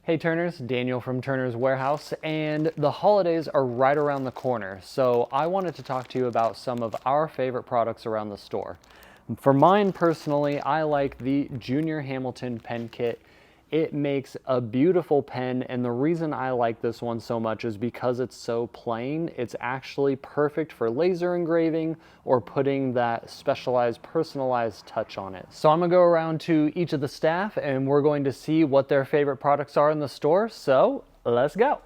Hey Turners, Daniel from Turner's Warehouse, and the holidays are right around the corner, so I wanted to talk to you about some of our favorite products around the store. For mine personally, I like the Junior Hamilton pen kit. It makes a beautiful pen, and the reason I like this one so much is because it's so plain. It's actually perfect for laser engraving or putting that specialized, personalized touch on it. So I'm gonna go around to each of the staff and we're going to see what their favorite products are in the store. So let's go.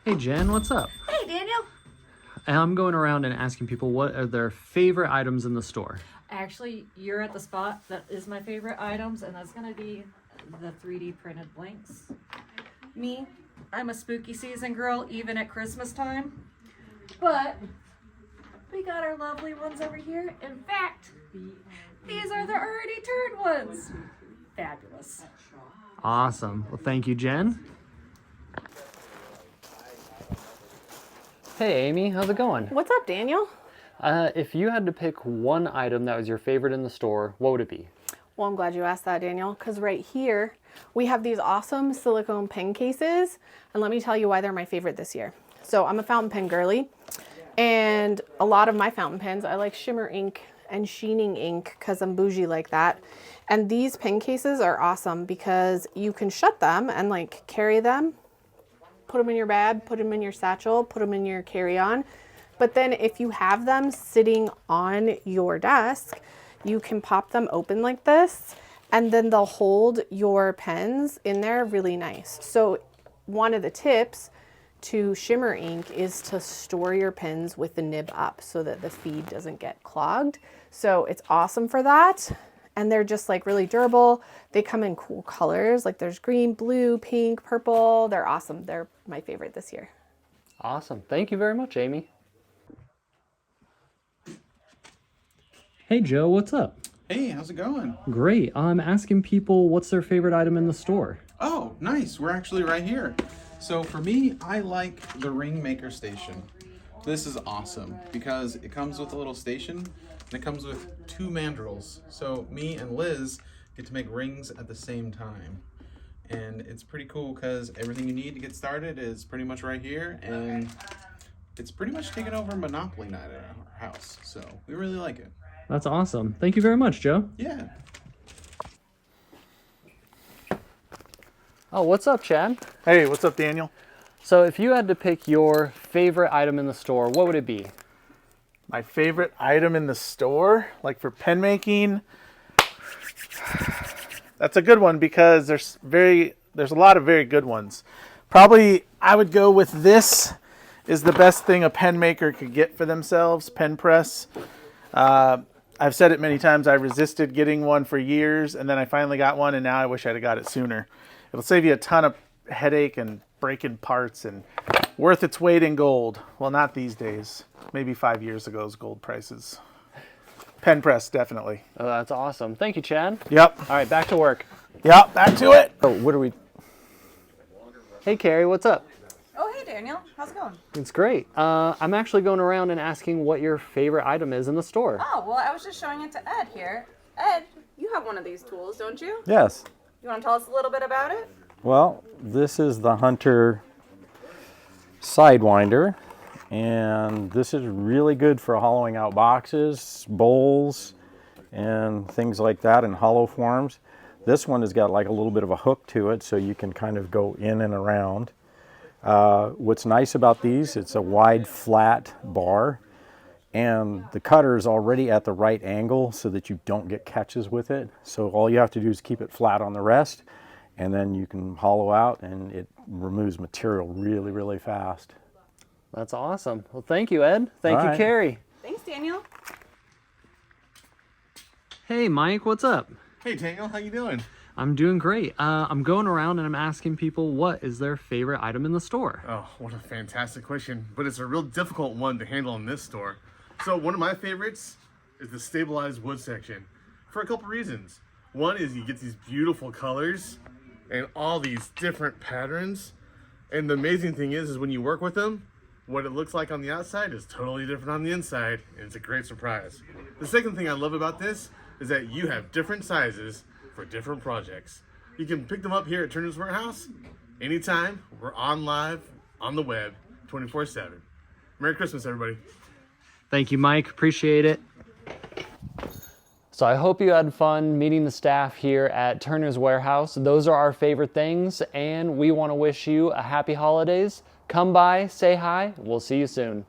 Hey Jen, what's up? Hey Daniel. And I'm going around and asking people what are their favorite items in the store. Actually, you're at the spot that is my favorite items, and that's gonna be the 3D printed blanks. Me, I'm a spooky season girl, even at Christmas time. But we got our lovely ones over here. In fact, these are the already turned ones. Fabulous. Awesome. Well, thank you, Jen. Hey, Amy, how's it going? What's up, Daniel? If you had to pick one item that was your favorite in the store, what would it be? Well, I'm glad you asked that, Daniel, because right here we have these awesome silicone pen cases, and let me tell you why they're my favorite this year. So I'm a fountain pen girly, and a lot of my fountain pens, I like shimmer ink and sheening ink because I'm bougie like that. And these pen cases are awesome because you can shut them and like carry them, put them in your bag, put them in your satchel, put them in your carry-on. But then if you have them sitting on your desk, you can pop them open like this, and then they'll hold your pens in there really nice. So one of the tips to shimmer ink is to store your pens with the nib up so that the feed doesn't get clogged. So it's awesome for that. And they're just like really durable. They come in cool colors, like there's green, blue, pink, purple. They're awesome. They're my favorite this year. Awesome. Thank you very much, Amy. Hey Joe, what's up? Hey, how's it going? Great. I'm asking people what's their favorite item in the store. Oh, nice. We're actually right here. So for me, I like the ring maker station. This is awesome because it comes with a little station and it comes with 2 mandrels. So me and Liz get to make rings at the same time. And it's pretty cool because everything you need to get started is pretty much right here, and it's pretty much taken over Monopoly night at our house. So we really like it. That's awesome. Thank you very much, Joe. Yeah. Oh, what's up, Chad? Hey, what's up, Daniel? So if you had to pick your favorite item in the store, what would it be? My favorite item in the store, like for pen making, that's a good one because there's a lot of very good ones. Probably I would go with this is the best thing a pen maker could get for themselves, pen press. I've said it many times, I resisted getting one for years, and then I finally got one, and now I wish I'd have got it sooner. It'll save you a ton of headache and breaking parts, and worth its weight in gold. Well, not these days. Maybe 5 years ago's gold prices. Pen press, definitely. Oh, that's awesome. Thank you, Chad. Yep. All right, back to work. Yep, back to it. Oh, what are we... Hey, Carrie, what's up? Oh, hey, Daniel. How's it going? It's great. I'm actually going around and asking what your favorite item is in the store. Oh, well, I was just showing it to Ed here. Ed, you have one of these tools, don't you? Yes. You want to tell us a little bit about it? Well, this is the Hunter sidewinder, and this is really good for hollowing out boxes, bowls, and things like that in hollow forms. This one has got like a little bit of a hook to it, so you can kind of go in and around. What's nice about these, it's a wide flat bar, and the cutter is already at the right angle so that you don't get catches with it. So all you have to do is keep it flat on the rest, and then you can hollow out, and it removes material really, really fast. That's awesome. Well, thank you, Ed. Thank All you, right. Carrie. Thanks, Daniel. Hey, Mike, what's up? Hey, Daniel, how you doing? I'm doing great. I'm going around and I'm asking people what is their favorite item in the store. Oh, what a fantastic question, but it's a real difficult one to handle in this store. So one of my favorites is the stabilized wood section for a couple reasons. One is you get these beautiful colors and all these different patterns. And the amazing thing is when you work with them, what it looks like on the outside is totally different on the inside, and it's a great surprise. The second thing I love about this is that you have different sizes for different projects. You can pick them up here at Turner's Warehouse anytime. We're on live on the web 24/7. Merry Christmas, everybody. Thank you, Mike. Appreciate it. So I hope you had fun meeting the staff here at Turner's Warehouse. Those are our favorite things, and we want to wish you a happy holidays. Come by, say hi. We'll see you soon.